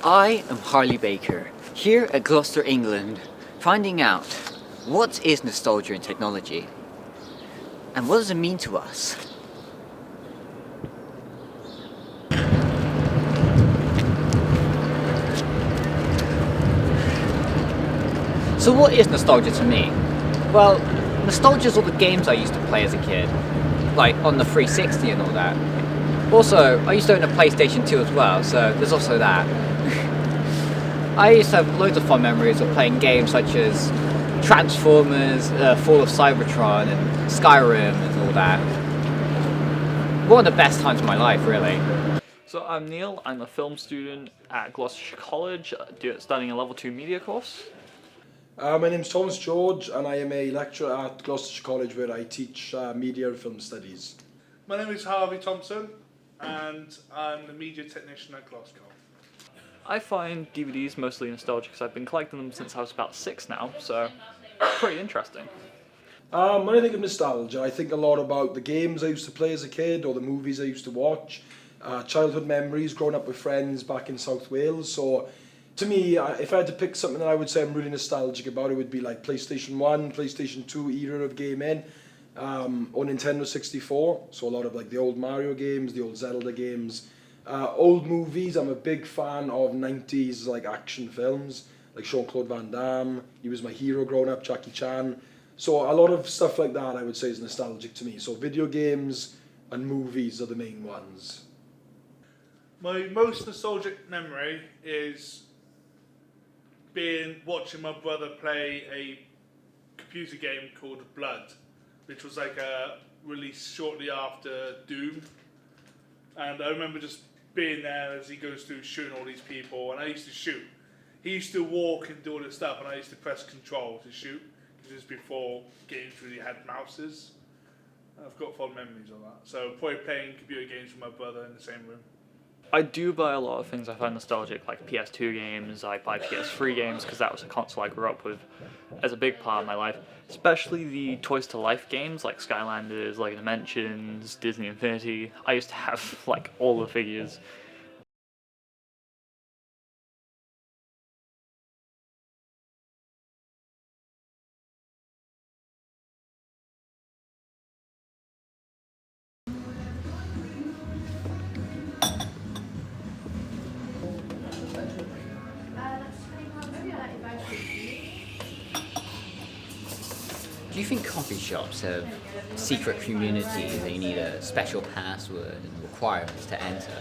I am Harley Baker, here at Gloucester, England, finding out what is nostalgia in technology and what does it mean to us. So what is nostalgia to me? Well, nostalgia is all the games I used to play as a kid, like on the 360 and all that. Also, I used to own a PlayStation 2 as well, so there's also that. I used to have loads of fun memories of playing games such as Transformers, Fall of Cybertron and Skyrim and all that. One of the best times of my life, really. So I'm Neil, I'm a film student at Gloucestershire College, studying a level 2 media course. My name's Thomas George and I am a lecturer at Gloucestershire College where I teach media and film studies. My name is Harvey Thompson and I'm the media technician at Glasgow. I find DVDs mostly nostalgic because I've been collecting them since I was about 6 now, so pretty interesting. When I think of nostalgia, I think a lot about the games I used to play as a kid or the movies I used to watch, childhood memories, growing up with friends back in South Wales. So to me, if I had to pick something that I would say I'm really nostalgic about, it would be like PlayStation 1, PlayStation 2 era of gaming, or Nintendo 64. So a lot of like the old Mario games, the old Zelda games, old movies. I'm a big fan of 90s like action films, like Jean-Claude Van Damme. He was my hero growing up, Jackie Chan. So a lot of stuff like that I would say is nostalgic to me. So video games and movies are the main ones. My most nostalgic memory is watching my brother play a computer game called Blood, which was like released shortly after Doom. And I remember just being there as he goes through shooting all these people, and I used to shoot. He used to walk and do all this stuff, and I used to press control to shoot, because this was before games really had mouses. I've got fond memories of that. So probably playing computer games with my brother in the same room. I do buy a lot of things I find nostalgic, like PS2 games. I buy PS3 games because that was a console I grew up with as a big part of my life. Especially the Toys to Life games like Skylanders, Lego Dimensions, Disney Infinity. I used to have like all the figures. Do you think coffee shops have secret communities that you need a special password and requirements to enter?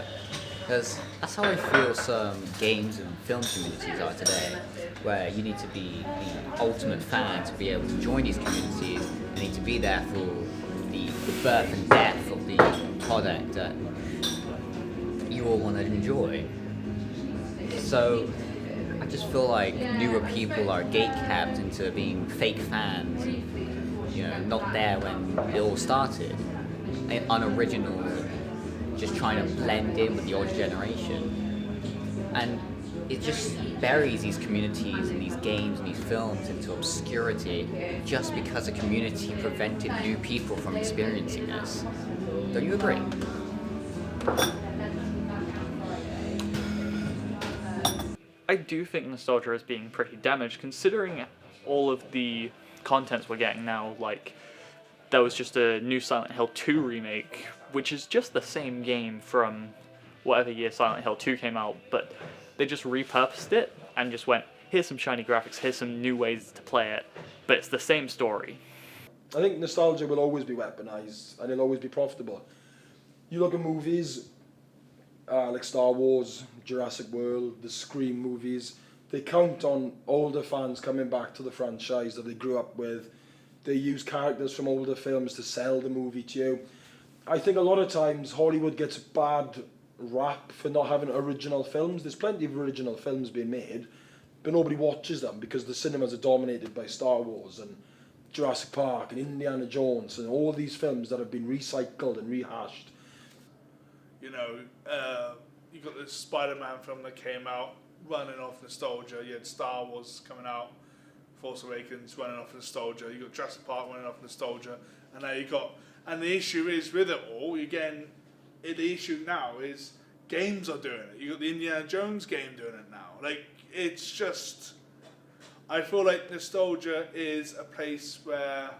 Because that's how I feel some games and film communities are today, where you need to be the ultimate fan to be able to join these communities. You need to be there for the birth and death of the product that you all want to enjoy. So I just feel like newer people are gatekept into being fake fans, not there when it all started, and unoriginal, just trying to blend in with the older generation. And it just buries these communities and these games and these films into obscurity just because a community prevented new people from experiencing this. Don't you agree? I do think nostalgia is being pretty damaged, considering all of the contents we're getting now. Like, there was just a new Silent Hill 2 remake, which is just the same game from whatever year Silent Hill 2 came out, but they just repurposed it and just went, here's some shiny graphics, here's some new ways to play it, but it's the same story. I think nostalgia will always be weaponized and it'll always be profitable. You look at movies like Star Wars, Jurassic World, the Scream movies, they count on older fans coming back to the franchise that they grew up with. They use characters from older films to sell the movie to you. I think a lot of times Hollywood gets a bad rap for not having original films. There's plenty of original films being made, but nobody watches them because the cinemas are dominated by Star Wars and Jurassic Park and Indiana Jones and all these films that have been recycled and rehashed. You got this Spider-Man film that came out running off nostalgia. You had Star Wars coming out, Force Awakens running off nostalgia. You got Jurassic Park running off nostalgia, and now and the issue is with it all. The issue now is games are doing it. You got the Indiana Jones game doing it now. Like, it's just, I feel like nostalgia is a place where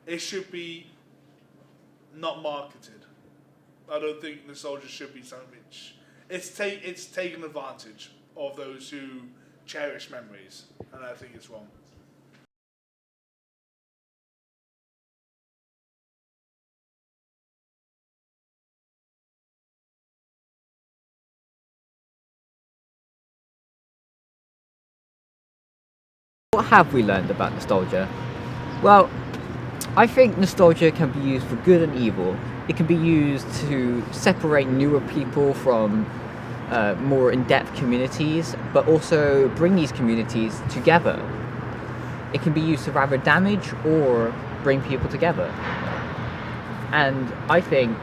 it should be not marketed. I don't think nostalgia should be something which it's taken advantage of those who cherish memories, and I think it's wrong. What have we learned about nostalgia? Well, I think nostalgia can be used for good and evil. It can be used to separate newer people from more in-depth communities, but also bring these communities together. It can be used to either damage or bring people together. And I think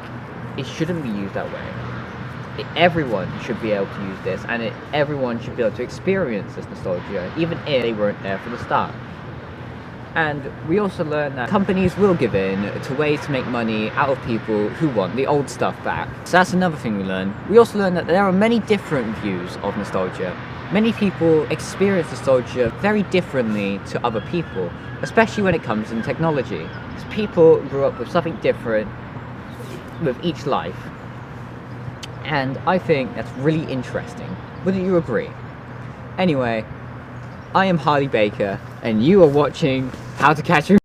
it shouldn't be used that way. Everyone should be able to use this, and everyone should be able to experience this nostalgia, even if they weren't there for the start. And we also learned that companies will give in to ways to make money out of people who want the old stuff back. So that's another thing we learned. We also learned that there are many different views of nostalgia. Many people experience nostalgia very differently to other people, especially when it comes in technology. Because people grew up with something different with each life. And I think that's really interesting. Wouldn't you agree? Anyway, I am Harley Baker, and you are watching How to Catch a